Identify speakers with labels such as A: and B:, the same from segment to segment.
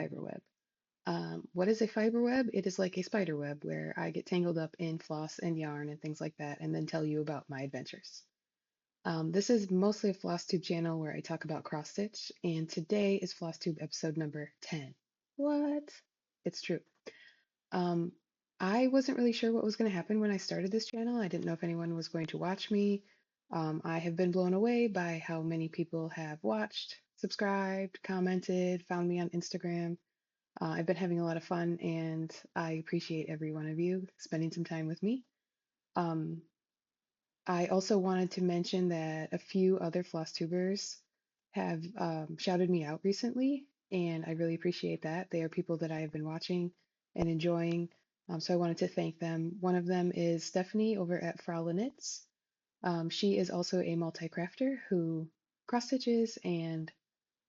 A: fiber web. What is a fiber web? It is like a spider web where I get tangled up in floss and yarn and things like that, and then tell you about my adventures. This is mostly a Flosstube channel where I talk about cross stitch, and today is Flosstube episode number 10. What? It's true. Um, I wasn't really sure what was going to happen when I started this channel. I didn't know if anyone was going to watch me. I have been blown away by how many people have watched, subscribed, commented, found me on Instagram. I've been having a lot of fun, and I appreciate every one of you spending some time with me. Um, I also wanted to mention that a few other Flosstubers have shouted me out recently, and I really appreciate that. They are people that I have been watching and enjoying, so I wanted to thank them. One of them is Stephanie over at Frowla Knits. She is also a multi-crafter who cross stitches and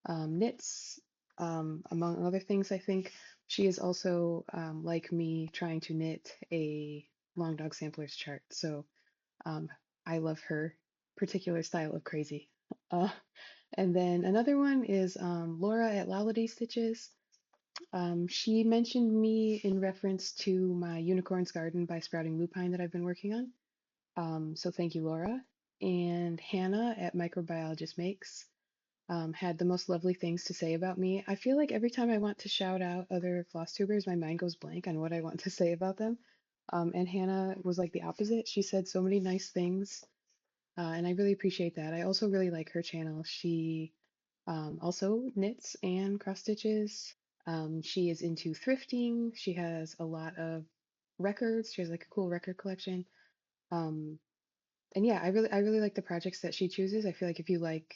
A: knits, among other things, I think. She is also, like me, trying to knit a long dog samplers chart. So um, I love her particular style of crazy. Uh, and then another one is Laura at Lila Stitches. She mentioned me in reference to my Unicorn's Garden by Sprouting Lupine that I've been working on. So thank you, Laura. And Hannah at Microbiologist Makes had the most lovely things to say about me. I feel like every time I want to shout out other Flosstubers, my mind goes blank on what I want to say about them. And Hannah was like the opposite. She said so many nice things, and I really appreciate that. I also really like her channel. She also knits and cross stitches. She is into thrifting. She has a lot of records. She has like a cool record collection. Um, and yeah, I really like the projects that she chooses. I feel like if you like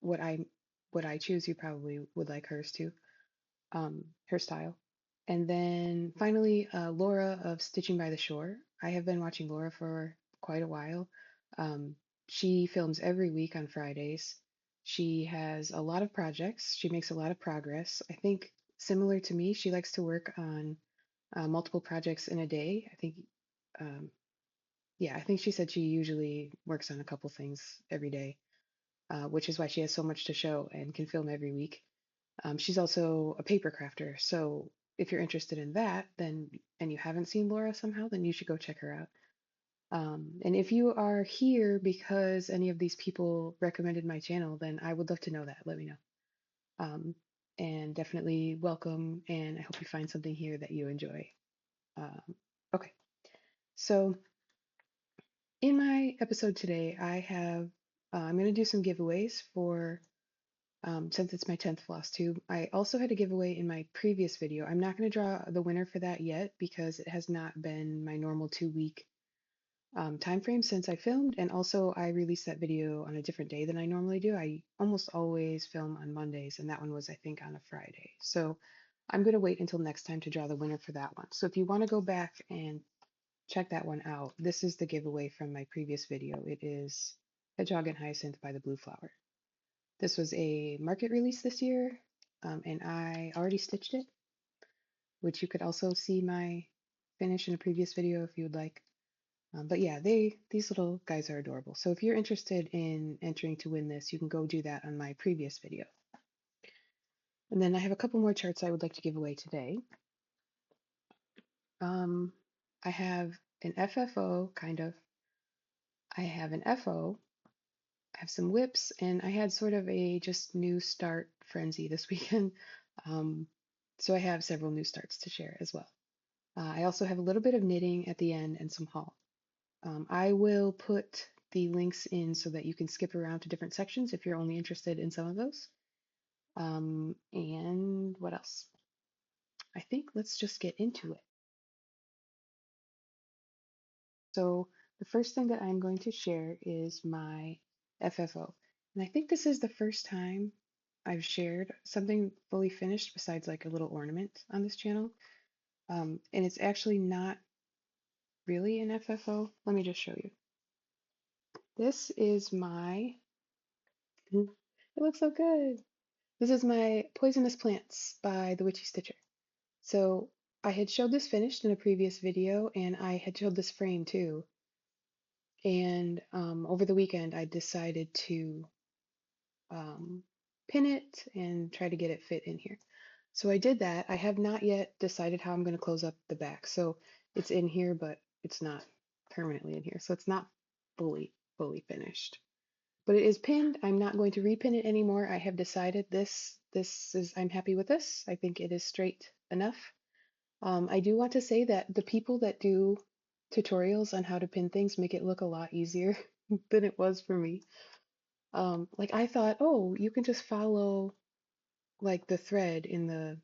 A: what I what I choose, you probably would like hers too, her style. And then finally, Laura of Stitching by the Shore. I have been watching Laura for quite a while. Um, she films every week on Fridays. She has a lot of projects. She makes a lot of progress. I think similar to me, she likes to work on multiple projects in a day. Um, yeah, I think she said she usually works on a couple things every day, which is why she has so much to show and can film every week. She's also a paper crafter, so if you're interested in that, then and you haven't seen Laura somehow, then you should go check her out. And if you are here because any of these people recommended my channel, then I would love to know that. Let me know. Um, and definitely welcome, and I hope you find something here that you enjoy. Um, okay, so in my episode today, I'm going to do some giveaways for since it's my 10th floss tube. I also had a giveaway in my previous video. I'm not going to draw the winner for that yet because it has not been my normal 2 week time frame since I filmed, and also I released that video on a different day than I normally do. I almost always film on Mondays, and that one was, I think, on a Friday. So I'm going to wait until next time to draw the winner for that one. So if you want to go back and check that one out, this is the giveaway from my previous video. It is Hedgehog and Hyacinth by the Blue Flower. This was a market release this year, and I already stitched it, which you could also see my finish in a previous video if you would like. But yeah, these little guys are adorable. So if you're interested in entering to win this, you can go do that on my previous video. And then I have a couple more charts I would like to give away today. I have an FFO, kind of. I have an FO. I have some whips, and I had sort of a just new start frenzy this weekend. Um, so I have several new starts to share as well. I also have a little bit of knitting at the end and some haul. I will put the links in so that you can skip around to different sections if you're only interested in some of those. And what else? I think let's just get into it. So the first thing that I'm going to share is my FFO. And I think this is the first time I've shared something fully finished besides like a little ornament on this channel. And it's actually not really an FFO. Let me just show you. This is my, it looks so good. This is my Poisonous Plants by the Witchy Stitcher. So I had showed this finished in a previous video, and I had showed this frame too. And over the weekend, I decided to pin it and try to get it fit in here. So I did that. I have not yet decided how I'm going to close up the back. So it's in here, but it's not permanently in here. So it's not fully finished. But it is pinned. I'm not going to repin it anymore. I have decided I'm happy with this. I think it is straight enough. I do want to say that the people that do tutorials on how to pin things make it look a lot easier than it was for me. Like I thought, oh, you can just follow like the thread in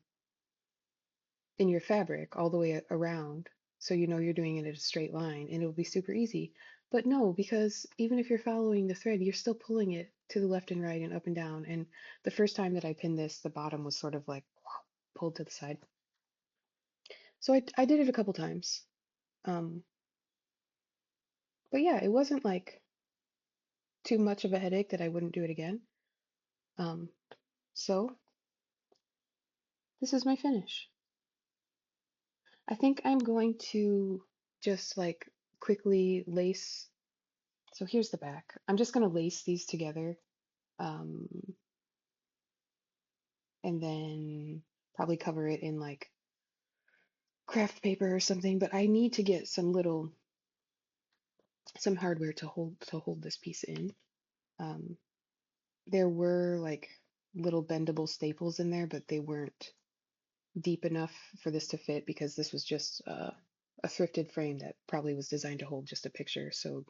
A: your fabric all the way around, so you know you're doing it in a straight line and it'll be super easy. But no, because even if you're following the thread, you're still pulling it to the left and right and up and down. And the first time that I pinned this, the bottom was sort of like pulled to the side. So I did it a couple times. Um, but yeah, it wasn't like too much of a headache that I wouldn't do it again. Um, so this is my finish. I think I'm going to just like quickly lace. So here's the back. I'm just going to lace these together, um, and then probably cover it in like craft paper or something. But I need to get some hardware to hold this piece in. Um, there were like little bendable staples in there, but they weren't deep enough for this to fit because this was just a thrifted frame that probably was designed to hold just a picture. So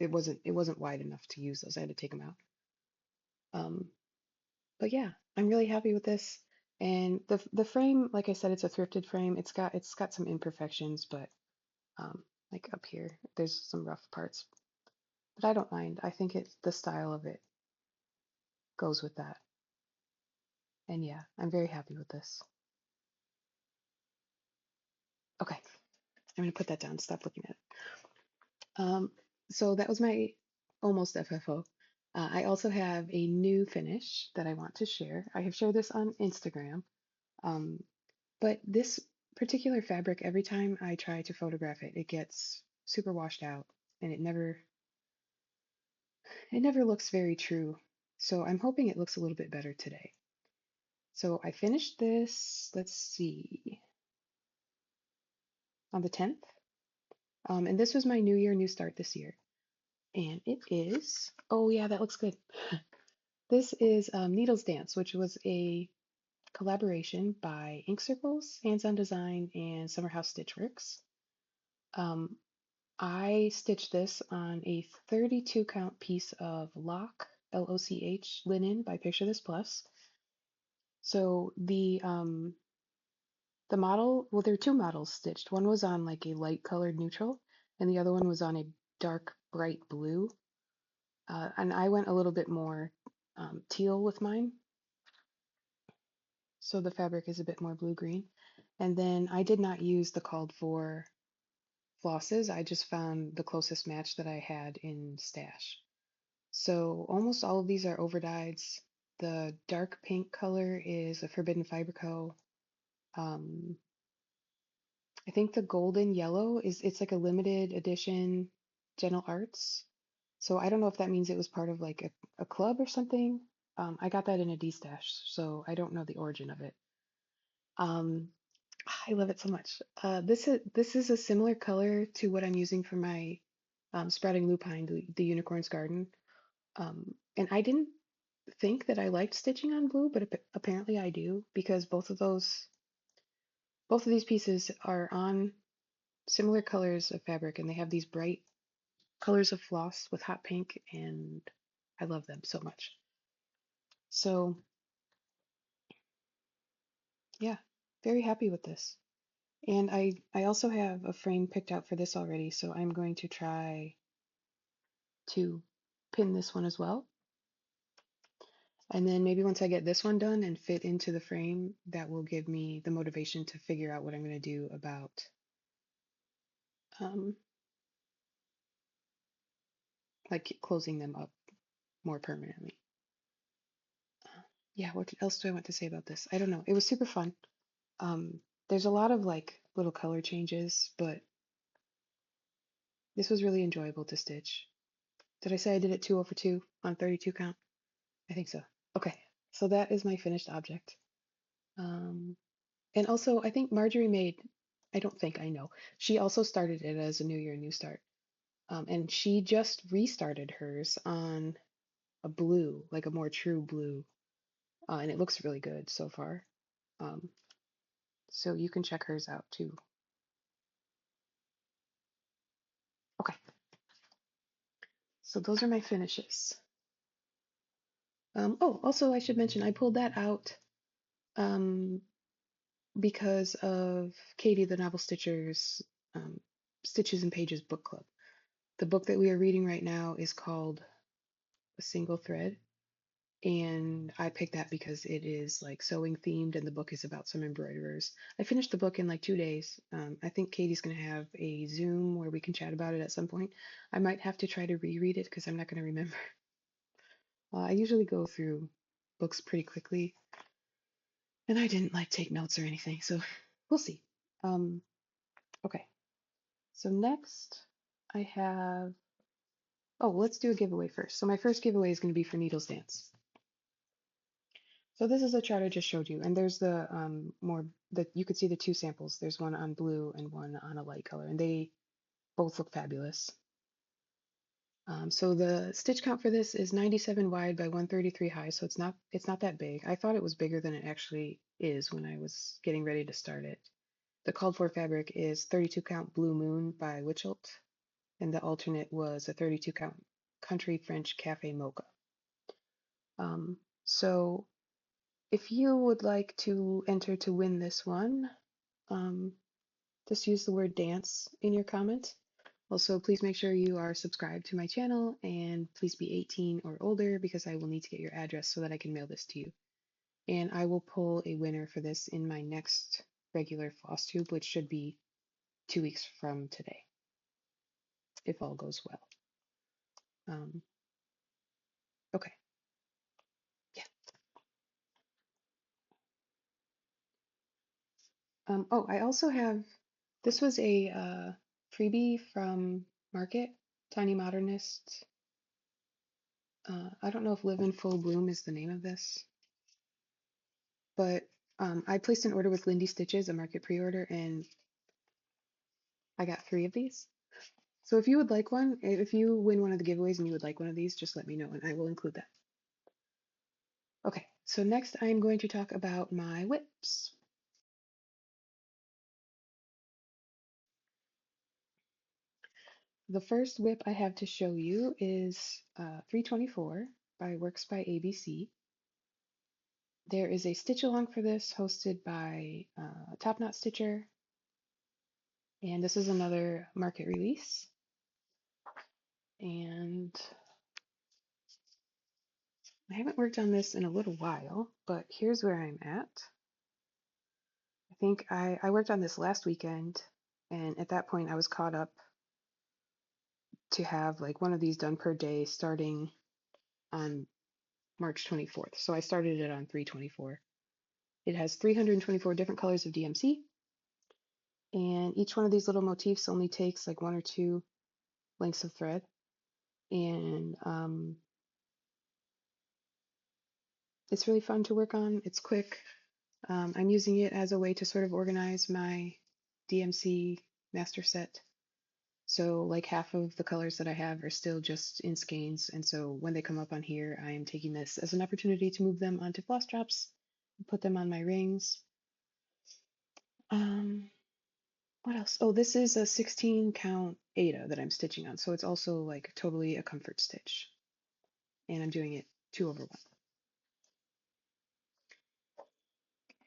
A: it wasn't wide enough to use those. I had to take them out. Um, but yeah, I'm really happy with this. And the frame, like I said, it's a thrifted frame. It's got some imperfections, but like up here, there's some rough parts. But I don't mind. I think the style of it goes with that. And yeah, I'm very happy with this. Okay, I'm gonna put that down. Stop looking at it. So that was my almost FFO. I also have a new finish that I want to share. I have shared this on Instagram, um, but this particular fabric, every time I try to photograph it, it gets super washed out, and it never looks very true. So I'm hoping it looks a little bit better today. So I finished this, let's see, on the 10th. And this was my New Year, New Start this year. And it is, oh yeah, that looks good. This is Needles Dance, which was a collaboration by Ink Circles, Hands On Design, and Summer House Stitchworks. Um, I stitched this on a 32 count piece of Loch linen by Picture This Plus. So the model, well, there were two models stitched. One was on like a light colored neutral, and the other one was on a dark bright blue. And I went a little bit more teal with mine, so the fabric is a bit more blue-green. And then I did not use the called for flosses. I just found the closest match that I had in stash. So almost all of these are overdyes. The dark pink color is a Forbidden Fiber Co. Um, I think the golden yellow it's like a limited edition Gentle Arts. So I don't know if that means it was part of like a club or something. I got that in a D stash, so I don't know the origin of it. Um, I love it so much. This is a similar color to what I'm using for my Sprouting Lupine, the Unicorn's Garden. And I didn't think that I liked stitching on blue, but apparently I do because both of these pieces are on similar colors of fabric, and they have these bright colors of floss with hot pink, and I love them so much. So yeah, very happy with this. And I also have a frame picked out for this already, so I'm going to try to pin this one as well. And then maybe once I get this one done and fit into the frame, that will give me the motivation to figure out what I'm going to do about um, like closing them up more permanently. Yeah, what else do I want to say about this? I don't know. It was super fun. Um, there's a lot of like little color changes, but this was really enjoyable to stitch. Did I say I did it 2 over 2 on 32 count? I think so. Okay, so that is my finished object. Um, and also, I think Marjorie made, I don't think I know, she also started it as a New Year, New Start. And she just restarted hers on a blue, like a more true blue. And it looks really good so far. Um, so you can check hers out too. Okay, so those are my finishes. Oh, also I should mention I pulled that out um, because of Katie the Novel Stitcher's um, Stitches and Pages book club. The book that we are reading right now is called A Single Thread, and I picked that because it is like sewing themed, and the book is about some embroiderers. I finished the book in like 2 days. I think Katie's going to have a Zoom where we can chat about it at some point. I might have to try to reread it because I'm not going to remember. I usually go through books pretty quickly, and I didn't like take notes or anything, so we'll see. Um, okay, so next I have, oh, let's do a giveaway first. So my first giveaway is going to be for Needles Dance. So this is a chart I just showed you, and there's the more that you could see the two samples. There's one on blue and one on a light color, and they both look fabulous. So the stitch count for this is 97 wide by 133 high, so it's not that big. I thought it was bigger than it actually is when I was getting ready to start it. The called for fabric is 32 count Blue Moon by Witchy, and the alternate was a 32 count Country French Cafe Mocha. So if you would like to enter to win this one, um, just use the word dance in your comment. Also, please make sure you are subscribed to my channel and please be 18 or older because I will need to get your address so that I can mail this to you. And I will pull a winner for this in my next regular Flosstube, which should be 2 weeks from today, if all goes well. Okay, yeah. Oh, I also have, this was a freebie from Market, Tiny Modernist. I don't know if Live in Full Bloom is the name of this, but I placed an order with Lindy Stitches, a Market pre-order, and I got 3 of these. So if you would like one, if you win one of the giveaways and you would like one of these, just let me know and I will include that. Okay, so next I'm going to talk about my whips. The first whip I have to show you is 324 by Works by ABC. There is a stitch along for this hosted by Top Knot Stitcher, and this is another market release. And I haven't worked on this in a little while, but here's where I'm at. I think I worked on this last weekend, and at that point I was caught up to have like one of these done per day starting on March 24th. So I started it on 324. It has 324 different colors of DMC, and each one of these little motifs only takes like 1 or 2 lengths of thread. And it's really fun to work on. It's quick. I'm using it as a way to sort of organize my DMC master set. So like half of the colors that I have are still just in skeins, and so when they come up on here, I am taking this as an opportunity to move them onto floss drops, put them on my rings. What else? Oh, this is a 16 count Ada that I'm stitching on, so it's also like totally a comfort stitch, and I'm doing it 2/1.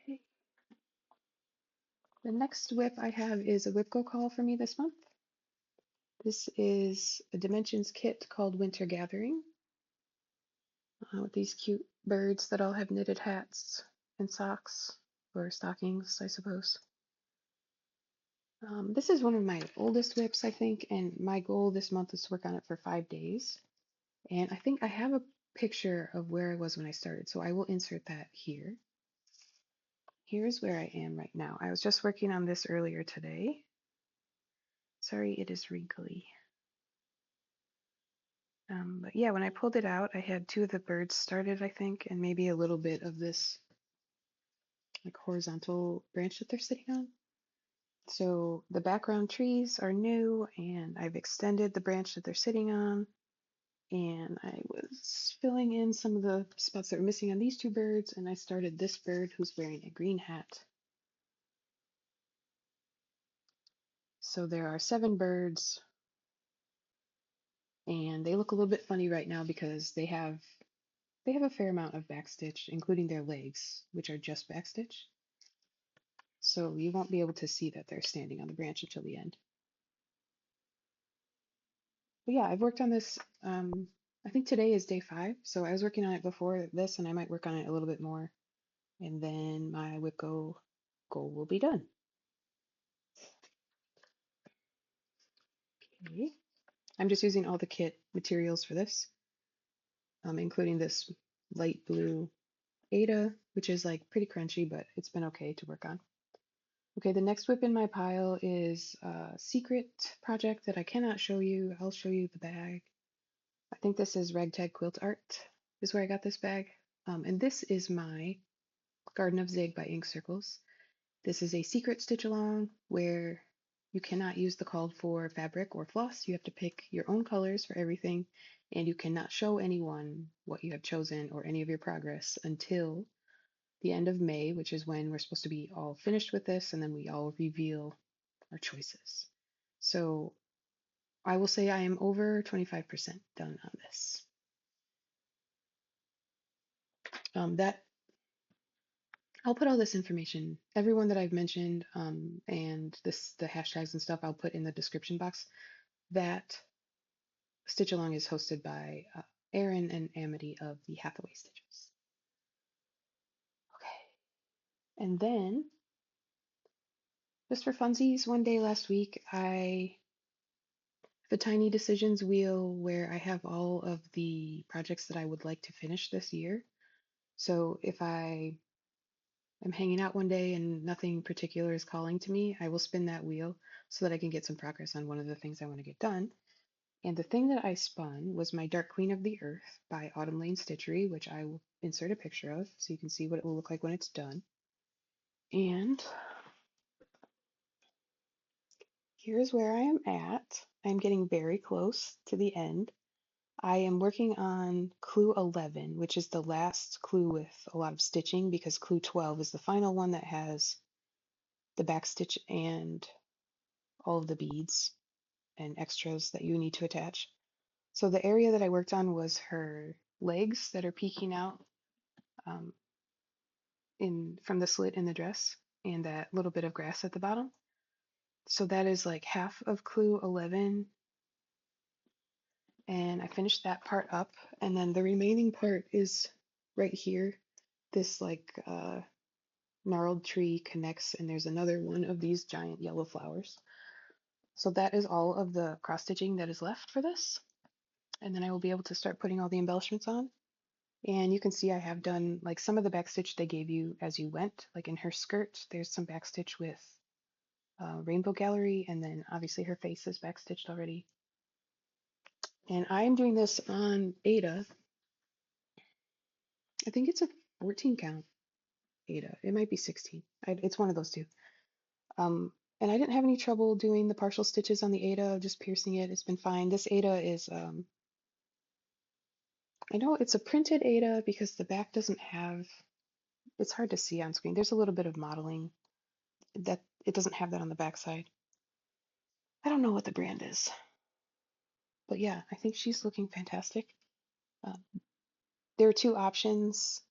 A: Okay. The next whip I have is a whip go call for me this month. This is a Dimensions kit called Winter Gathering with these cute birds that all have knitted hats and socks, or stockings, I suppose. This is one of my oldest whips, I think, and my goal this month is to work on it for 5 days. And I think I have a picture of where I was when I started, so I will insert that here. Here's where I am right now. I was just working on this earlier today. Sorry, it is wrinkly. But yeah, when I pulled it out, I had 2 of the birds started, I think, and maybe a little bit of this like horizontal branch that they're sitting on. So the background trees are new, and I've extended the branch that they're sitting on. And I was filling in some of the spots that were missing on these two birds, and I started this bird who's wearing a green hat. So there are 7 birds, and they look a little bit funny right now because they have a fair amount of backstitch, including their legs, which are just backstitch. So you won't be able to see that they're standing on the branch until the end. But yeah, I've worked on this. I think today is day 5, so I was working on it before this, and I might work on it a little bit more, and then my WIPGO goal will be done. Okay. I'm just using all the kit materials for this, including this light blue Ada, which is like pretty crunchy, but it's been okay to work on. Okay, the next whip in my pile is a secret project that I cannot show you. I'll show you the bag. I think this is Ragtag Quilt Art, is where I got this bag. And this is my Garden of Zig by Ink Circles. This is a secret stitch along where you cannot use the called for fabric or floss. You have to pick your own colors for everything, and you cannot show anyone what you have chosen or any of your progress until the end of May, which is when we're supposed to be all finished with this, and then we all reveal our choices. So I will say I am over 25% done on this. That I'll put all this information, everyone that I've mentioned, and the hashtags and stuff I'll put in the description box. That Stitch Along is hosted by Erinn and Amity of the Hathaway Stitches. Okay, and then just for funsies, one day last week I the Tiny Decisions wheel where I have all of the projects that I would like to finish this year. So if I am hanging out one day and nothing particular is calling to me, I will spin that wheel so that I can get some progress on one of the things I want to get done. And the thing that I spun was my Dark Queen of the Earth by Autumn Lane Stitchery, which I will insert a picture of so you can see what it will look like when it's done. And here's where I am at. I'm getting very close to the end. I am working on clue 11, which is the last clue with a lot of stitching because clue 12 is the final one that has the back stitch and all of the beads and extras that you need to attach. So the area that I worked on was her legs that are peeking out um, from the slit in the dress and that little bit of grass at the bottom. So that is like half of clue 11, and I finished that part up, and then the remaining part is right here. This like gnarled tree connects, and there's another one of these giant yellow flowers. So that is all of the cross stitching that is left for this, and then I will be able to start putting all the embellishments on. And you can see I have done like some of the backstitch they gave you as you went. Like in her skirt, there's some backstitch with Rainbow Gallery, and then obviously her face is backstitched already. And I'm doing this on Ada. I think it's a 14 count Ada. It might be 16. It's one of those two. Um, and I didn't have any trouble doing the partial stitches on the Ada, just piercing it. It's been fine. This Ada is, I know it's a printed Ada because the back doesn't have, it's hard to see on screen. There's a little bit of modeling that it doesn't have that on the back side. I don't know what the brand is, but yeah, I think she's looking fantastic. Um, there are 2 options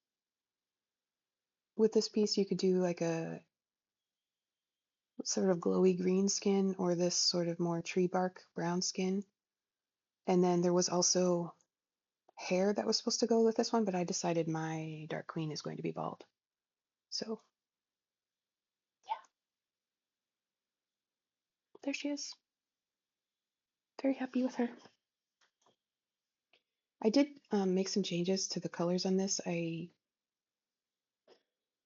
A: with this piece. You could do like a sort of glowy green skin or this sort of more tree bark brown skin. And then there was also hair that was supposed to go with this one, but I decided my Dark Queen is going to be bald. So yeah, there she is. Very happy with her. I did make some changes to the colors on this. In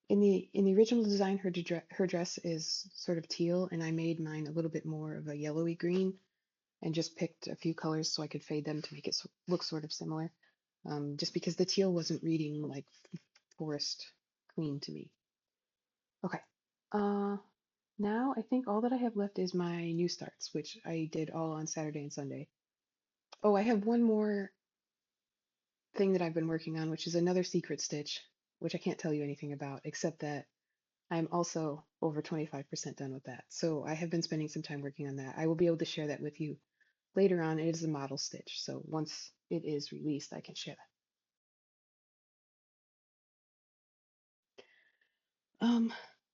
A: the original design, her dress is sort of teal, and I made mine a little bit more of a yellowy green, and just picked a few colors so I could fade them to make it look sort of similar. Just because the teal wasn't reading like forest queen to me. Okay. Uh, Now I think all that I have left is my new starts, which I did all on Saturday and Sunday. Oh, I have one more thing that I've been working on, which is another secret stitch, which I can't tell you anything about, except that I'm also over 25% done with that. So I have been spending some time working on that. I will be able to share that with you later on. It is a model stitch, so once it is released, I can share that.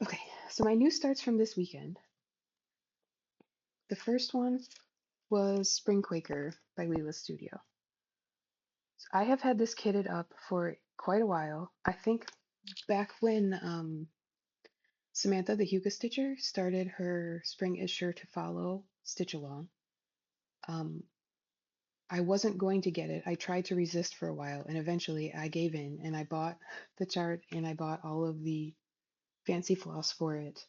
A: Okay, so my new starts from this weekend. The first one was Spring Quaker by Lila Studio. So I have had this kitted up for quite a while. I think back when Samantha, the Huga Stitcher, started her Spring is Sure to Follow Stitch Along. Um, I wasn't going to get it. I tried to resist for a while, and eventually I gave in and I bought the chart and I bought all of the fancy floss for it.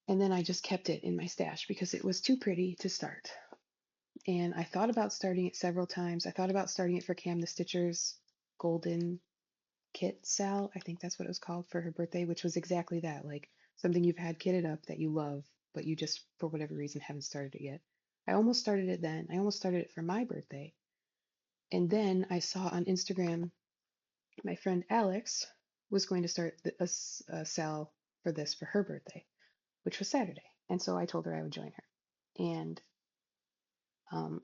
A: And then I just kept it in my stash because it was too pretty to start. And I thought about starting it several times. I thought about starting it for Cam the Stitcher's golden kit Sal, I think that's what it was called for her birthday, which was exactly that, like something you've had kitted up that you love, but you just for whatever reason haven't started it yet. I almost started it then. I almost started it for my birthday. And then I saw on Instagram my friend Alex was going to start a Sal for this for her birthday, which was Saturday. And so I told her I would join her. And um,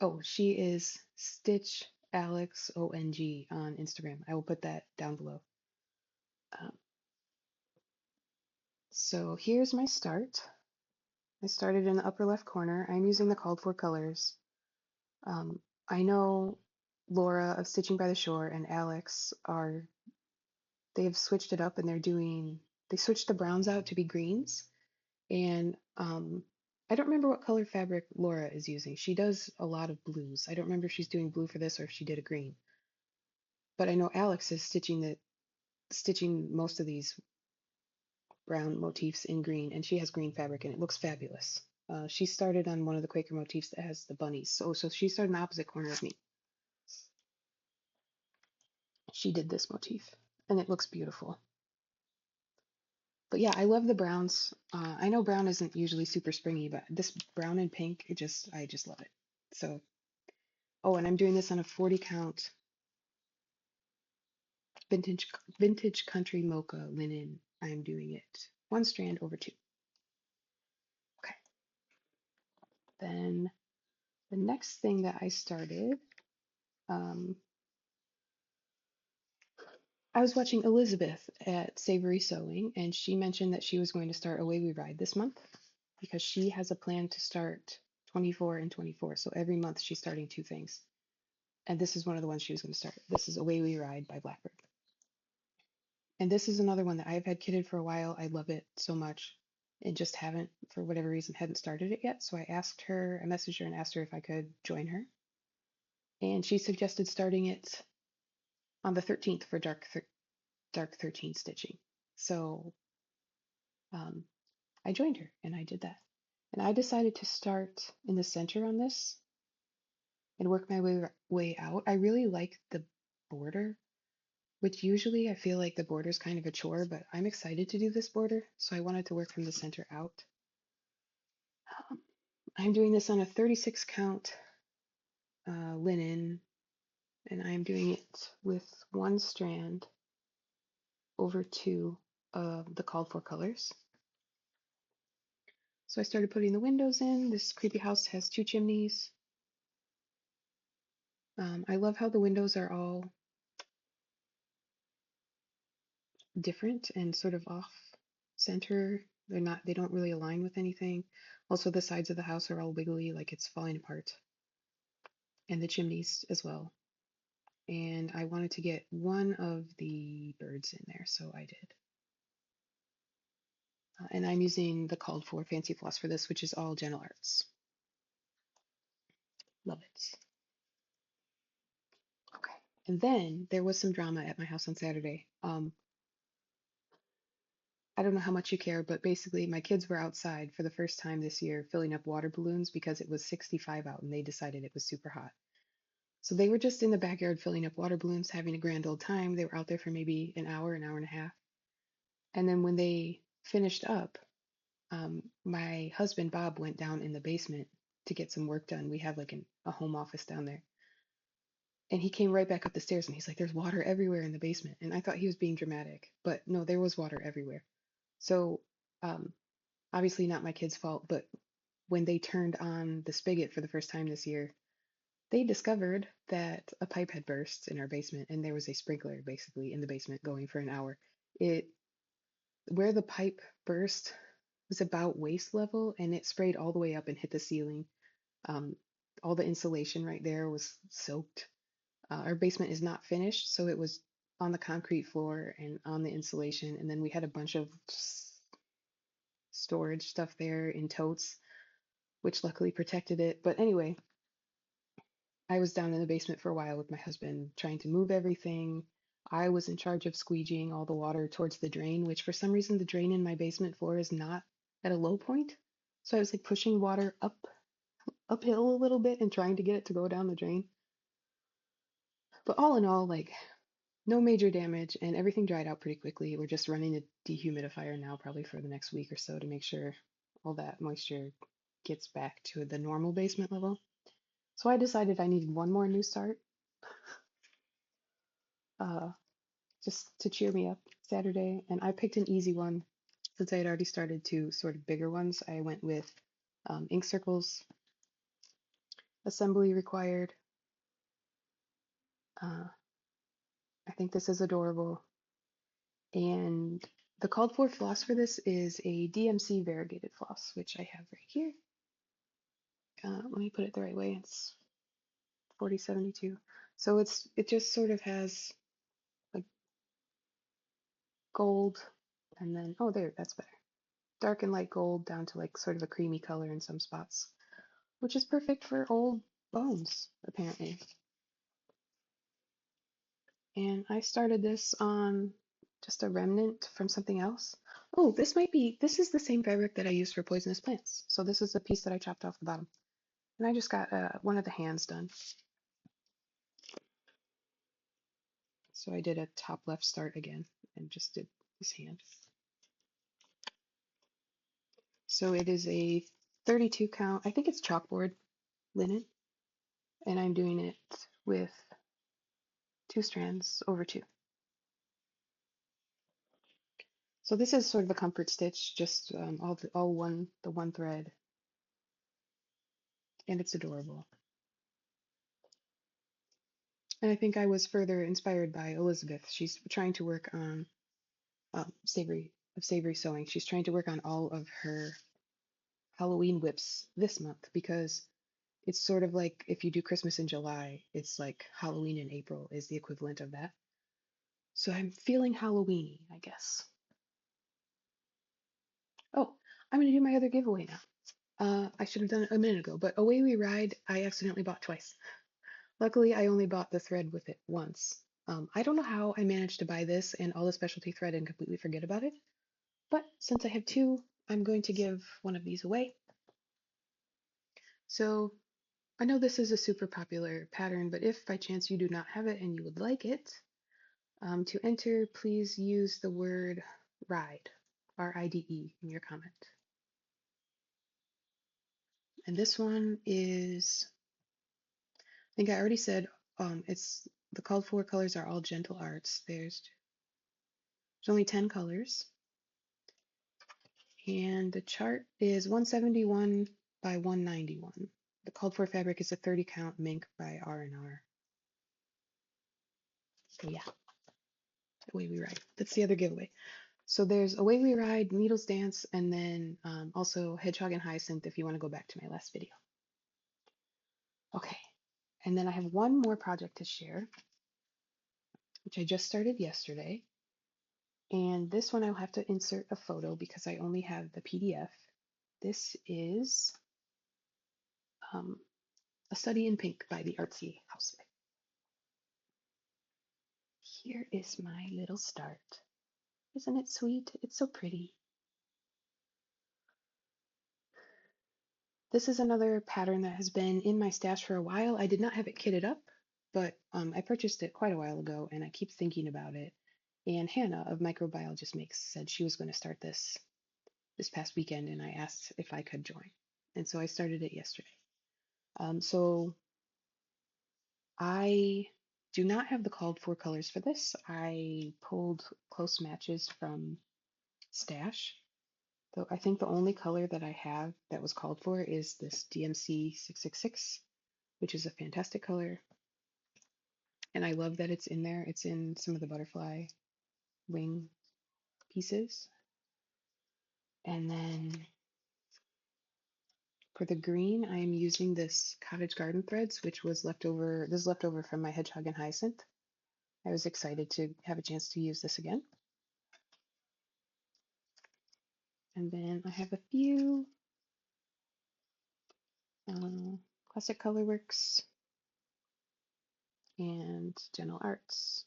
A: oh, she is Stitch Alex ONG on Instagram. I will put that down below. Um, so here's my start. I started in the upper left corner. I'm using the called for colors. Um, I know Laura of Stitching by the Shore and Alex they've switched it up and they switched the browns out to be greens. And I don't remember what color fabric Laura is using. She does a lot of blues. I don't remember if she's doing blue for this or if she did a green. But I know Alex is stitching most of these brown motifs in green, and she has green fabric, and it looks fabulous. She started on one of the Quaker motifs that has the bunnies. So she started in the opposite corner of me. She did this motif, and it looks beautiful. But yeah, I love the browns. I know brown isn't usually super springy, but this brown and pink, I just love it. So, oh, and I'm doing this on a 40 count vintage vintage country mocha linen. I'm doing it one strand over two. Okay. Then the next thing that I started, um, I was watching Elizabeth at Savory Sewing, and she mentioned that she was going to start Away We Ride this month because she has a plan to start 24 and 24. So every month she's starting two things. And this is one of the ones she was going to start. This is Away We Ride by Blackbird. And this is another one that I've had kitted for a while. I love it so much and just haven't, for whatever reason, hadn't started it yet. So I messaged her and asked her if I could join her. And she suggested starting it on the 13th for Dark 13 stitching. So um, I joined her and I did that. And I decided to start in the center on this and work my way out. I really like the border, which usually I feel like the border is kind of a chore, but I'm excited to do this border, so I wanted to work from the center out. Um, I'm doing this on a 36 count linen, and I'm doing it with one strand over two of the called for colors. So I started putting the windows in. This creepy house has two chimneys. I love how the windows are all different and sort of off center. They don't really align with anything. Also, the sides of the house are all wiggly, like it's falling apart, and the chimneys as well. And I wanted to get one of the birds in there, so I did. And I'm using the called for fancy floss for this, which is all Gentle Arts. Love it. Okay. And then there was some drama at my house on Saturday. I don't know how much you care, but basically my kids were outside for the first time this year filling up water balloons because it was 65 out and they decided it was super hot. So they were just in the backyard filling up water balloons, having a grand old time. They were out there for maybe an hour and a half. And then when they finished up, my husband Bob went down in the basement to get some work done. We have like a home office down there. And he came right back up the stairs and he's like, there's water everywhere in the basement. And I thought he was being dramatic, but no, there was water everywhere. So, um, obviously not my kid's fault, but when they turned on the spigot for the first time this year, they discovered that a pipe had burst in our basement and there was a sprinkler basically in the basement going for an hour. It Where the pipe burst was about waist level and it sprayed all the way up and hit the ceiling. Um, all the insulation right there was soaked. Our basement is not finished, so it was on the concrete floor and on the insulation. And then we had a bunch of storage stuff there in totes, which luckily protected it. But anyway, I was down in the basement for a while with my husband trying to move everything. I was in charge of squeegeeing all the water towards the drain, which for some reason the drain in my basement floor is not at a low point. So I was like pushing water uphill a little bit and trying to get it to go down the drain. But all in all, like no major damage and everything dried out pretty quickly. We're just running a dehumidifier now, probably for the next week or so to make sure all that moisture gets back to the normal basement level. So I decided I needed one more new start, uh, just to cheer me up Saturday. And I picked an easy one since I had already started two sort of bigger ones. I went with ink circles, assembly required. Uh, I think this is adorable. And the called for floss for this is a DMC variegated floss, which I have right here. Let me put it the right way. It's 4072. So it just sort of has like gold and then, oh, there, that's better. Dark and light gold down to like sort of a creamy color in some spots, which is perfect for old bones, apparently. And I started this on just a remnant from something else. Oh, this is the same fabric that I used for poisonous plants. So this is a piece that I chopped off the bottom. And I just got one of the hands done. So I did a top left start again and just did this hand. So it is a 32 count, I think it's chalkboard linen, and I'm doing it with 2 strands over 2. So this is sort of a comfort stitch, just the one thread, and it's adorable. And I think I was further inspired by Elizabeth. She's trying to work on Savory Sewing. She's trying to work on all of her Halloween whips this month because it's sort of like if you do Christmas in July, it's like Halloween in April is the equivalent of that. So I'm feeling Halloweeny, I guess. Oh, I'm gonna do my other giveaway now. I should have done it a minute ago, but Away We Ride, I accidentally bought twice. Luckily, I only bought the thread with it once. I don't know how I managed to buy this and all the specialty thread and completely forget about it, but since I have two, I'm going to give one of these away. So I know this is a super popular pattern, but if by chance you do not have it and you would like it, to enter, please use the word ride, RIDE, in your comment. And this one is, I think I already said, it's the called for colors are all gentle arts. There's only 10 colors, and the chart is 171 by 191. The called for fabric is a 30 count mink by R&R. So yeah, Away We Ride. That's the other giveaway. So there's Away We Ride, Needles Dance, and then also Hedgehog and Hyacinth if you want to go back to my last video. Okay, and then I have one more project to share, which I just started yesterday. And this one I'll have to insert a photo because I only have the PDF. This is A Study in Pink by the Artsy Housewife. Here is my little start. Isn't it sweet? It's so pretty. This is another pattern that has been in my stash for a while. I did not have it kitted up, but I purchased it quite a while ago and I keep thinking about it. And Hannah of Microbiologist Makes said she was going to start this past weekend, and I asked if I could join. And so I started it yesterday. So I do not have the called for colors for this. I pulled close matches from Stash. Though I think the only color that I have that was called for is this DMC 666, which is a fantastic color. And I love that it's in there. It's in some of the butterfly wing pieces. And then for the green, I am using this Cottage Garden Threads, which was leftover. This is leftover from my Hedgehog and Hyacinth. I was excited to have a chance to use this again. And then I have a few Classic Colorworks and Gentle Arts.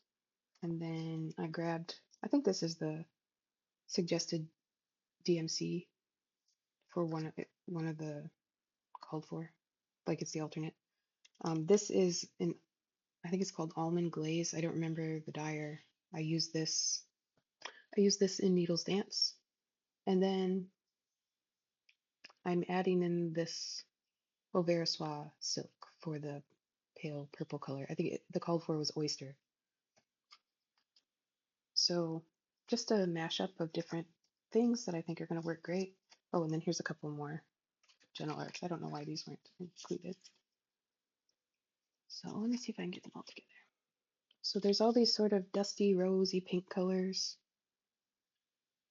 A: And then I grabbed, I think this is the suggested DMC for one of the called for, like it's the alternate. This is an, I think it's called Almond Glaze. I don't remember the dyer. I use this in Needles Dance. And then I'm adding in this Auversois silk for the pale purple color. I think the called for was Oyster. So just a mashup of different things that I think are going to work great. Oh, and then here's a couple more Gentle Arts. I don't know why these weren't included. So let me see if I can get them all together. So there's all these sort of dusty, rosy pink colors,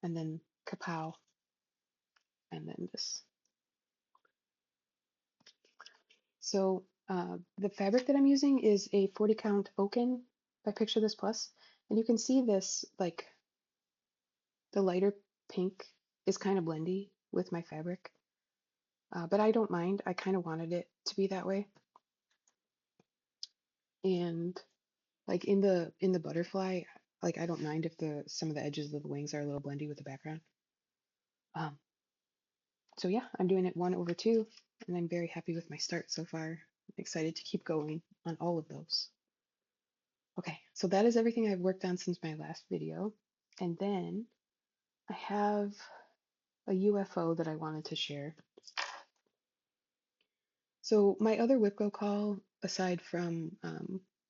A: and then Kapow, and then this. So the fabric that I'm using is a 40 count Oaken by Picture This Plus, and you can see this, like the lighter pink is kind of blendy with my fabric, but I don't mind. I kind of wanted it to be that way. And like in the butterfly, like I don't mind if some of the edges of the wings are a little blendy with the background. Um, so yeah, I'm doing it 1/2, and I'm very happy with my start so far. I'm excited to keep going on all of those. Okay, so that is everything I've worked on since my last video. And then I have a UFO that I wanted to share. So my other WIPGO call, aside from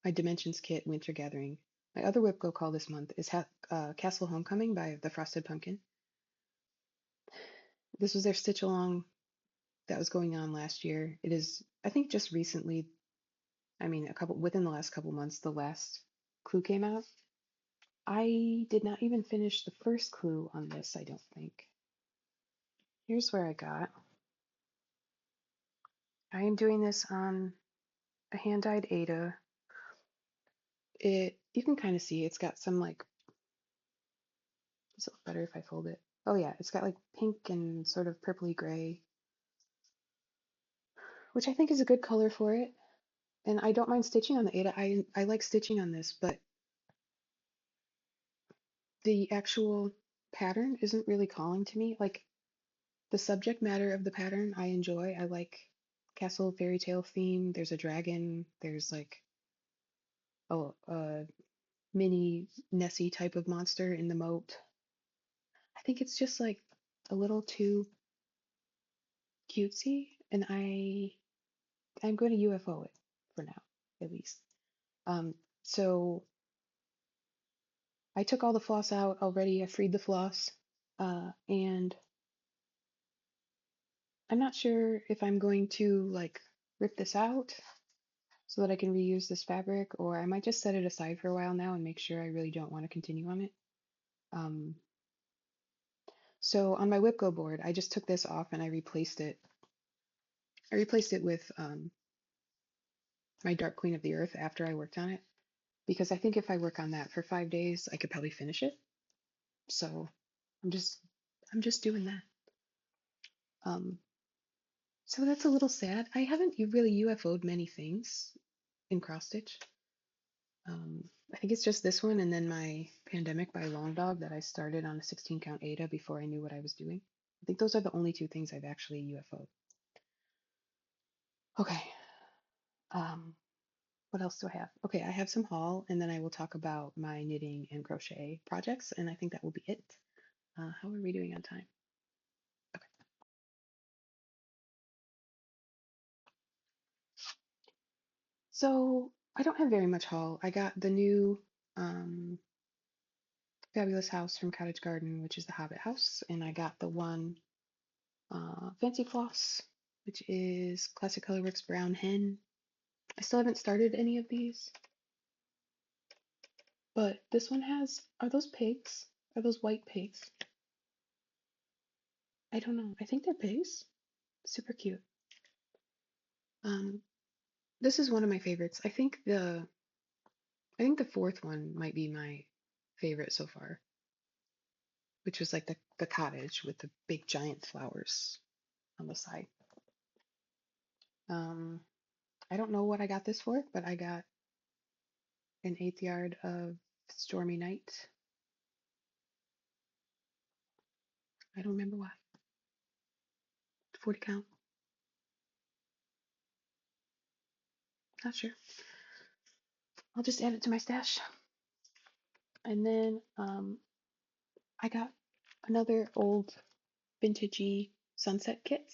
A: my Dimensions Kit Winter Gathering, my other WIPGO call this month is Castle Homecoming by the Frosted Pumpkin. This was their stitch along that was going on last year. It is, I think, just recently, I mean, within the last couple months, the last clue came out. I did not even finish the first clue on this, I don't think. Here's where I got. I am doing this on a hand-dyed Ada. You can kind of see it's got some like, does it look better if I fold it? Oh yeah, it's got like pink and sort of purpley gray, which I think is a good color for it. And I don't mind stitching on the Ada. I like stitching on this, but the actual pattern isn't really calling to me. Like the subject matter of the pattern I enjoy. I like castle fairy tale theme. There's a dragon. There's like a mini Nessie type of monster in the moat. I think it's just like a little too cutesy, and I'm going to UFO it for now, at least. So I took all the floss out already. I freed the floss, and I'm not sure if I'm going to like rip this out so that I can reuse this fabric, or I might just set it aside for a while now and make sure I really don't want to continue on it. So on my WIPGO board, I just took this off and I replaced it. I replaced it with my Dark Queen of the Earth after I worked on it, because I think if I work on that for 5 days, I could probably finish it. So I'm just doing that. So that's a little sad. I haven't really UFO'd many things in cross stitch. I think it's just this one and then my Pandemic by Long Dog that I started on a 16 count Ada before I knew what I was doing. I think those are the only two things I've actually UFO'd. Okay. Um, What else do I have? Okay, I have some haul, and then I will talk about my knitting and crochet projects, and I think that will be it. How are we doing on time? Okay. So I don't have very much haul. I got the new um, fabulous house from Cottage Garden, which is the Hobbit house, and I got the one Fancy Floss, which is Classic Colorworks Brown Hen. I still haven't started any of these, but this one has, are those pigs? Are those white pigs? I don't know. I think they're pigs. Super cute. Um, this is one of my favorites. I think the fourth one might be my favorite so far, which was like the cottage with the big giant flowers on the side. Um, I don't know what I got this for, but I got an eighth yard of Stormy Night. I don't remember why. 40 count. Not sure. I'll just add it to my stash. And then I got another old vintagey sunset kit.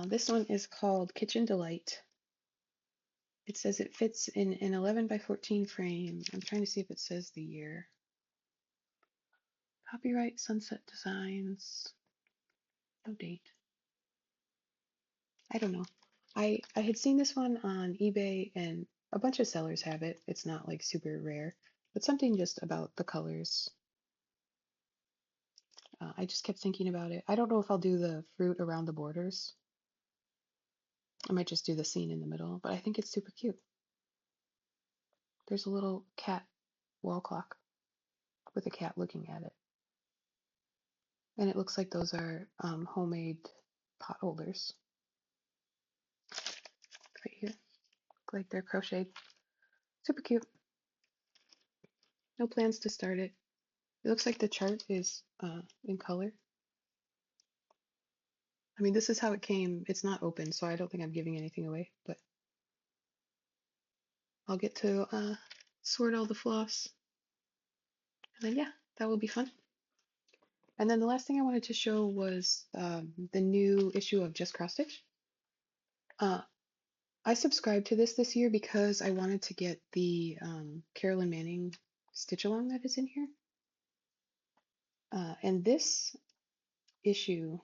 A: This one is called Kitchen Delight. It says it fits in an 11 by 14 frame. I'm trying to see if it says the year. Copyright Sunset Designs. No date. I don't know. I had seen this one on eBay and a bunch of sellers have it. It's not like super rare, but something just about the colors. I just kept thinking about it. I don't know if I'll do the fruit around the borders. I might just do the scene in the middle, but I think it's super cute. There's a little cat wall clock with a cat looking at it. And it looks like those are homemade pot holders right here. Look like they're crocheted. Super cute. No plans to start it. It looks like the chart is in color. I mean, this is how it came. It's not open, so I don't think I'm giving anything away, but I'll get to sort all the floss. And then, yeah, that will be fun. And then the last thing I wanted to show was the new issue of Just Cross Stitch. I subscribed to this year because I wanted to get the Carolyn Manning stitch along that is in here. And this issue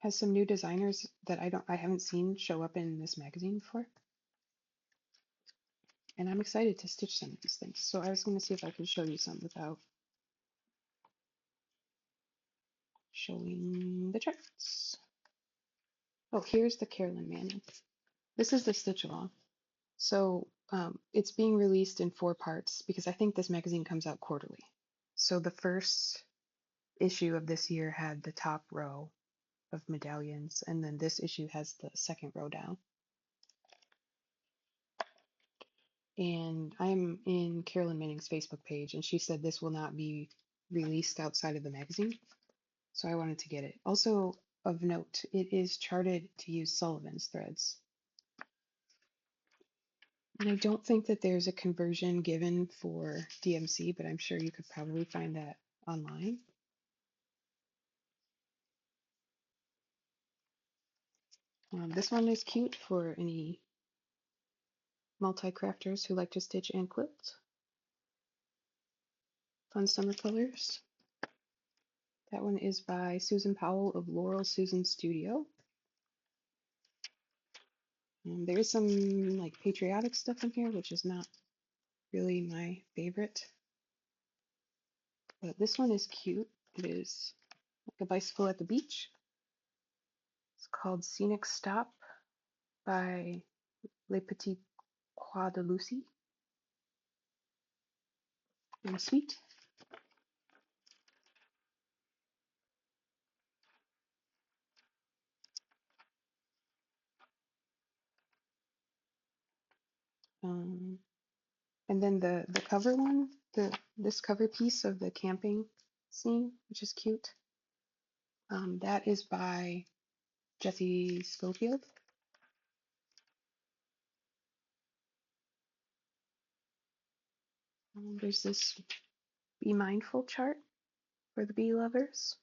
A: has some new designers that I haven't seen show up in this magazine before. And I'm excited to stitch some of these things. So I was going to see if I could show you some without showing the charts. Oh, here's the Carolyn Manning. This is the stitch along. So it's being released in 4 parts because I think this magazine comes out quarterly. So the first issue of this year had the top row of medallions, and then this issue has the second row down. And I'm in Carolyn Manning's Facebook page, and she said this will not be released outside of the magazine. So I wanted to get it. Also, of note, it is charted to use Sullivan's threads. And I don't think that there's a conversion given for DMC, but I'm sure you could probably find that online. This one is cute for any multi-crafters who like to stitch and quilt. Fun summer colors. That one is by Susan Powell of Laurel Susan Studio. There's some like patriotic stuff in here, which is not really my favorite. But this one is cute. It is like a bicycle at the beach. It's called Scenic Stop by Les Petits Croix de Lucie. And sweet. And then the cover one, this cover piece of the camping scene, which is cute. That is by Jessie Schofield. There's this Be Mindful chart for the bee lovers.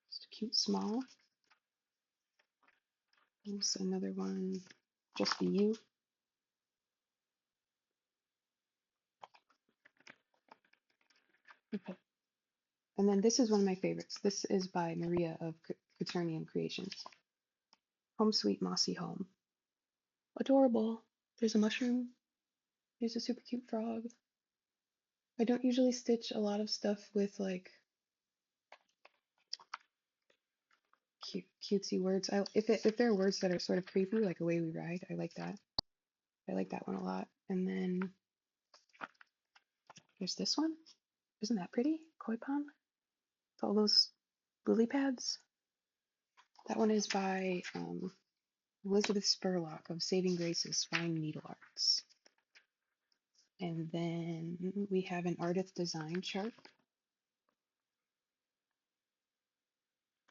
A: Just a cute small. There's another one, Just Be You. Okay. And then this is one of my favorites. This is by Maria of Quaternium Creations. Home Sweet Mossy Home. Adorable. There's a mushroom. There's a super cute frog. I don't usually stitch a lot of stuff with like cutesy words. If there are words that are sort of creepy, like Away We Ride, I like that. I like that one a lot. And then there's this one. Isn't that pretty? Koi pond. With all those lily pads. That one is by Elizabeth Spurlock of Saving Grace's Fine Needle Arts. And then we have an artist design chart.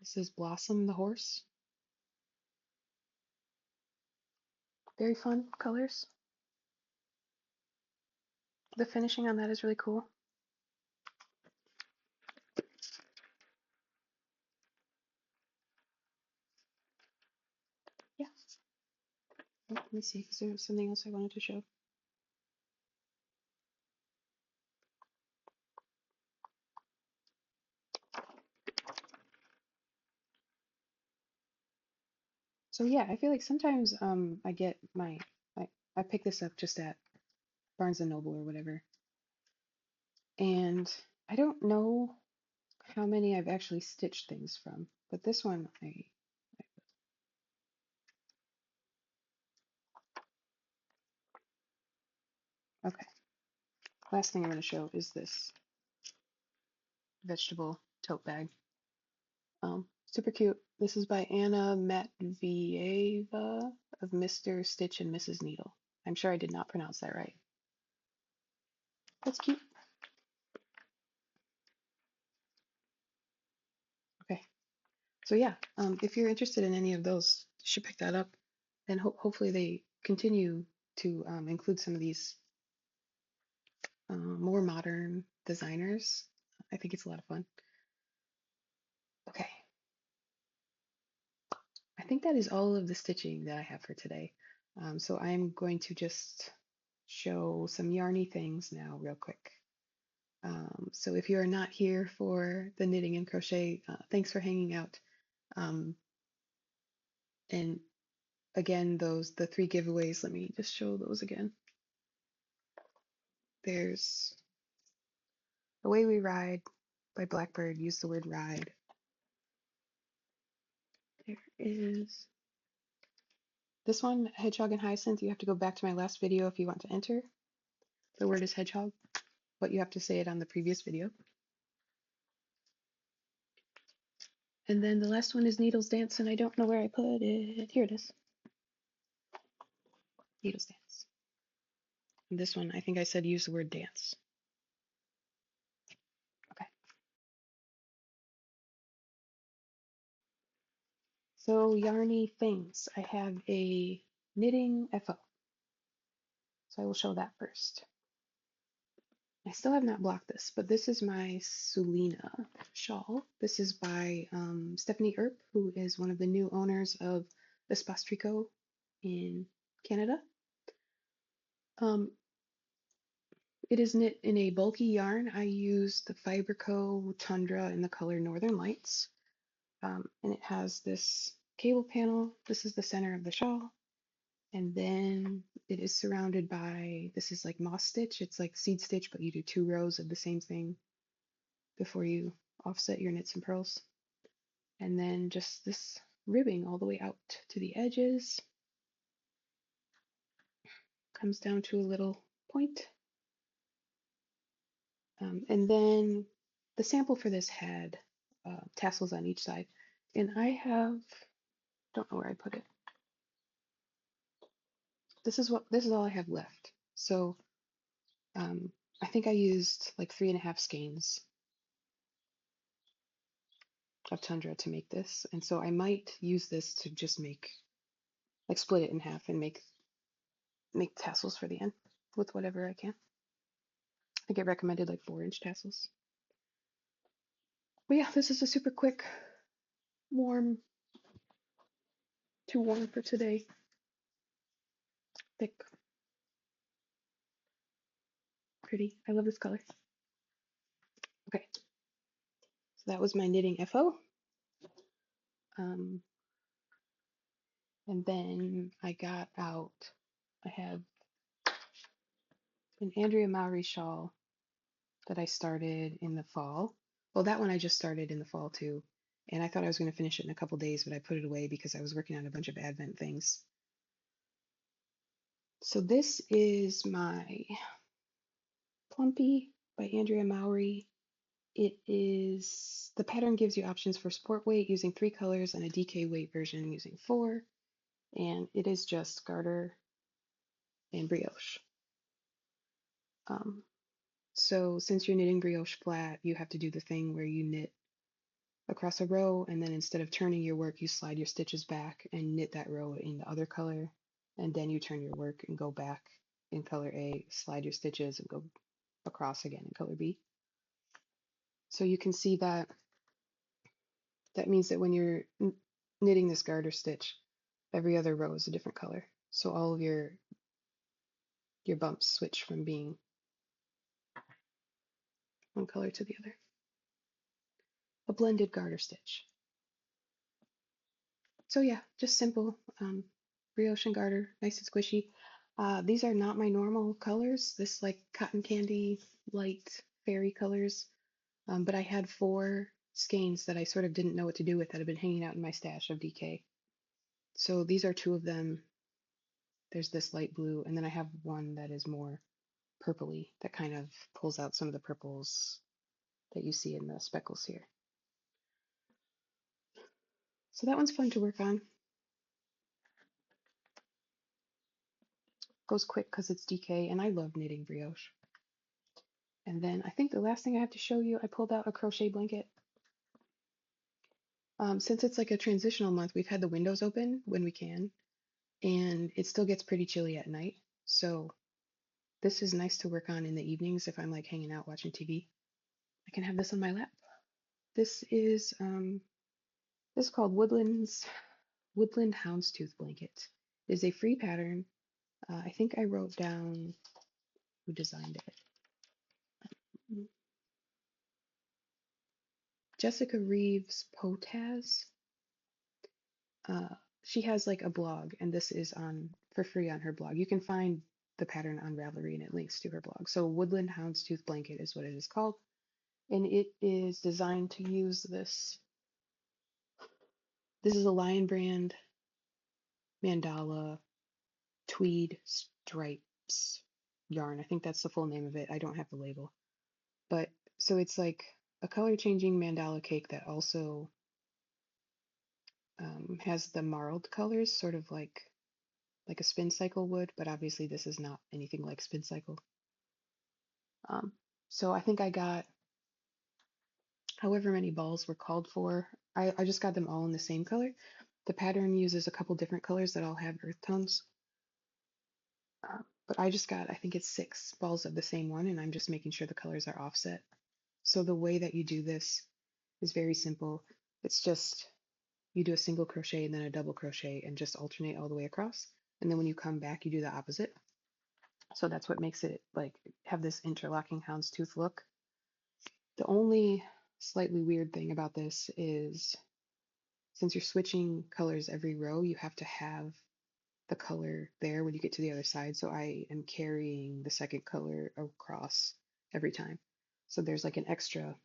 A: This is Blossom the horse. Very fun colors. The finishing on that is really cool. Yeah. Oh, let me see, because there was something else I wanted to show. So yeah, I feel like sometimes I get I pick this up just at Barnes and Noble or whatever, and I don't know how many I've actually stitched things from, but this one okay. Last thing I'm going to show is this vegetable tote bag. Super cute. This is by Anna Matvieva of Mr. Stitch and Mrs. Needle. I'm sure I did not pronounce that right. That's cute. Okay. So yeah, if you're interested in any of those, you should pick that up. And hopefully they continue to include some of these more modern designers. I think it's a lot of fun. Okay. I think that is all of the stitching that I have for today. So I'm going to just show some yarny things now real quick. So if you are not here for the knitting and crochet, thanks for hanging out. And again, the three giveaways, let me just show those again. There's Away We Ride by Blackbird, use the word ride. There is this one, Hedgehog and Hyacinth. You have to go back to my last video if you want to enter. The word is hedgehog, but you have to say it on the previous video. And then the last one is Needles Dance, and I don't know where I put it. Here it is. Needles Dance. And this one, I think I said use the word dance. Okay. So yarny things. I have a knitting FO. So I will show that first. I still have not blocked this, but this is my Sulina shawl. This is by Stephanie Earp, who is one of the new owners of Espace Tricot in Canada. It is knit in a bulky yarn. I use the Fiberco Tundra in the color Northern Lights. And it has this cable panel. This is the center of the shawl. And then it is surrounded by, this is like moss stitch. It's like seed stitch, but you do 2 rows of the same thing before you offset your knits and purls. And then just this ribbing all the way out to the edges. Comes down to a little point. And then the sample for this had tassels on each side. And I have, don't know where I put it. This is all I have left. So I think I used like 3.5 skeins of Tundra to make this. And so I might use this to just make, like split it in half and make tassels for the end. with whatever I can. I think it recommended like 4-inch tassels. But yeah, this is a super quick, warm, too warm for today. Thick, pretty. I love this color. Okay, so that was my knitting FO. And then I got out, I have an Andrea Mowry shawl that I started in the fall. Well, that one I just started in the fall too. And I thought I was going to finish it in a couple days, but I put it away because I was working on a bunch of Advent things. So this is my Plumpy by Andrea Mowry. It is, the pattern gives you options for sport weight using 3 colors and a DK weight version using 4. And it is just garter and brioche. So since you're knitting brioche flat, you have to do the thing where you knit across a row, and then instead of turning your work, you slide your stitches back and knit that row in the other color, and then you turn your work and go back in color A, slide your stitches and go across again in color B. So you can see that that means that when you're knitting this garter stitch, every other row is a different color. So all of your bumps switch from being one color to the other. A blended garter stitch. So yeah, just simple brioche and garter, nice and squishy. These are not my normal colors. This like cotton candy, light fairy colors. But I had 4 skeins that I sort of didn't know what to do with that have been hanging out in my stash of DK. So these are 2 of them. There's this light blue, and then I have one that is more purpley that kind of pulls out some of the purples that you see in the speckles here. So that one's fun to work on. Goes quick because it's DK, and I love knitting brioche. And then I think the last thing I have to show you, I pulled out a crochet blanket. Since it's like a transitional month, we've had the windows open when we can, and it still gets pretty chilly at night. So this is nice to work on in the evenings if I'm like hanging out watching TV. I can have this on my lap. This is called Woodland Houndstooth blanket. It is a free pattern. I think I wrote down who designed it. Jessica Reeves Potaz. She has like a blog, and this is on for free on her blog. You can find the pattern on Ravelry, and it links to her blog. So Woodland Houndstooth blanket is what it is called, and it is designed to use this. This is a Lion Brand mandala tweed stripes yarn. I think that's the full name of it. I don't have the label, but so it's like a color changing mandala cake that also has the marled colors, sort of like a spin cycle would, but obviously this is not anything like spin cycle. So I think I got however many balls were called for. I just got them all in the same color. The pattern uses a couple different colors that all have earth tones. But I just got, I think it's 6 balls of the same one, and I'm just making sure the colors are offset. So the way that you do this is very simple. It's just you do a single crochet and then a double crochet and just alternate all the way across. And then when you come back, you do the opposite. So that's what makes it like have this interlocking houndstooth look. The only slightly weird thing about this is since you're switching colors every row, you have to have the color there when you get to the other side. So I am carrying the second color across every time. So there's like an extra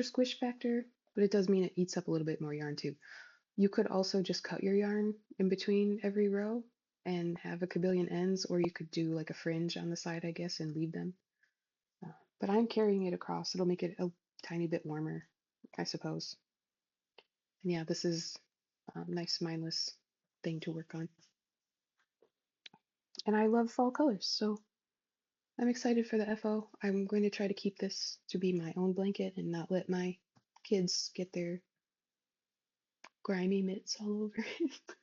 A: squish factor, but it does mean it eats up a little bit more yarn too. You could also just cut your yarn in between every row and have a kabillion ends, or you could do like a fringe on the side, I guess, and leave them. But I'm carrying it across. It'll make it a tiny bit warmer, I suppose. And yeah, this is a nice mindless thing to work on. And I love fall colors, so I'm excited for the FO. I'm going to try to keep this to be my own blanket and not let my kids get their grimy mitts all over it.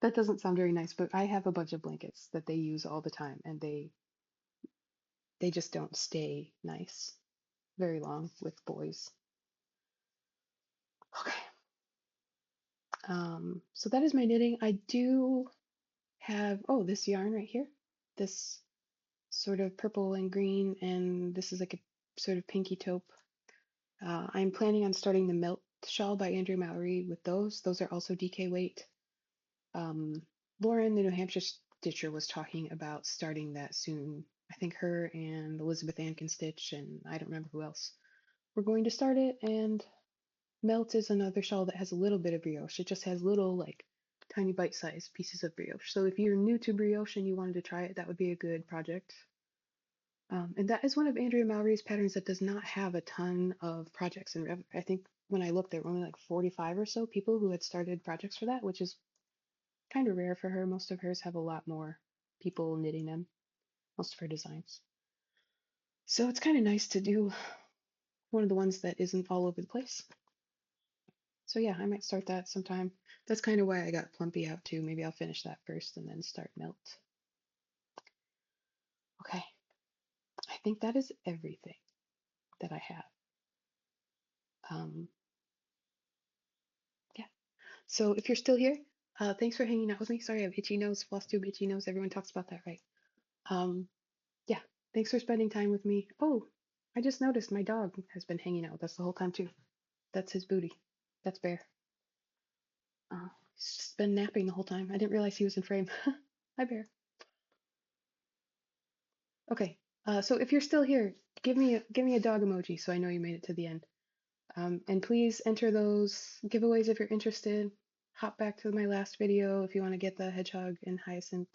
A: That doesn't sound very nice, but I have a bunch of blankets that they use all the time, and they just don't stay nice very long with boys. Okay. So that is my knitting. I do have, oh, this yarn right here. This sort of purple and green, and this is like a sort of pinky taupe. I'm planning on starting the Melt Shawl by Andrea Mowry with those. Those are also DK weight. Lauren, the New Hampshire Stitcher, was talking about starting that soon. I think her and Elizabeth Ann can stitch, and I don't remember who else. We're going to start it, and Melt is another shawl that has a little bit of brioche. It just has little, like, tiny bite-sized pieces of brioche. So if you're new to brioche and you wanted to try it, that would be a good project. And that is one of Andrea Mowry's patterns that does not have a ton of projects in Ravelry. I think when I looked, there were only like 45 or so people who had started projects for that, which is kind of rare for her. Most of hers have a lot more people knitting them, most of her designs. So it's kind of nice to do one of the ones that isn't all over the place. So yeah, I might start that sometime. That's kind of why I got Plumpy out too. Maybe I'll finish that first and then start Melt. Okay, I think that is everything that I have. Um, yeah. So if you're still here, thanks for hanging out with me. Sorry, I have itchy nose, Flosstube itchy nose. Everyone talks about that, right? Um, yeah. Thanks for spending time with me. Oh, I just noticed my dog has been hanging out with us the whole time too. That's his booty. That's Bear. He's just been napping the whole time. I didn't realize he was in frame. Hi, Bear. Okay. So if you're still here, give me a dog emoji so I know you made it to the end. And please enter those giveaways if you're interested. Hop back to my last video if you want to get the hedgehog and hyacinth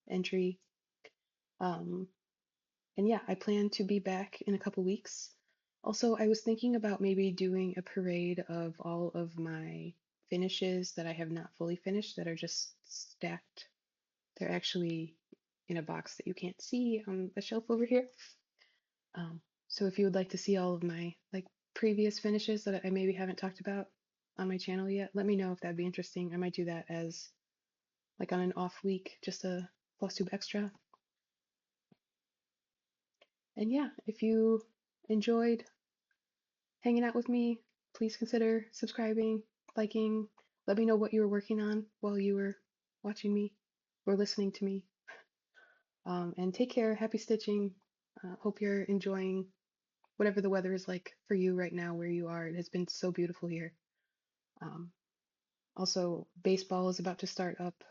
A: entry. Um, and yeah, I plan to be back in a couple weeks. Also, I was thinking about maybe doing a parade of all of my finishes that I have not fully finished that are just stacked. They're actually in a box that you can't see on the shelf over here. So if you would like to see all of my like previous finishes that I maybe haven't talked about on my channel yet, let me know if that'd be interesting. I might do that as like on an off week, just a Flosstube extra. And yeah, if you enjoyed hanging out with me, please consider subscribing, liking. Let me know what you were working on while you were watching me or listening to me. And take care. Happy stitching. Hope you're enjoying whatever the weather is like for you right now where you are. It has been so beautiful here. Um, Also, baseball is about to start up.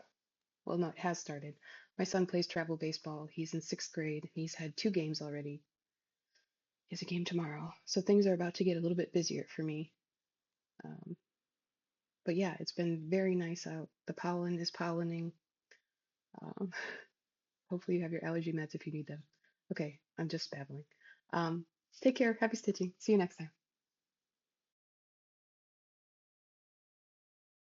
A: Well, no, it has started. My son plays travel baseball. He's in sixth grade. He's had 2 games already. He has a game tomorrow. So things are about to get a little bit busier for me. Um, but yeah, it's been very nice out. The pollen is pollinating. Um, hopefully you have your allergy meds if you need them. Okay, I'm just babbling. Take care. Happy stitching. See you next time.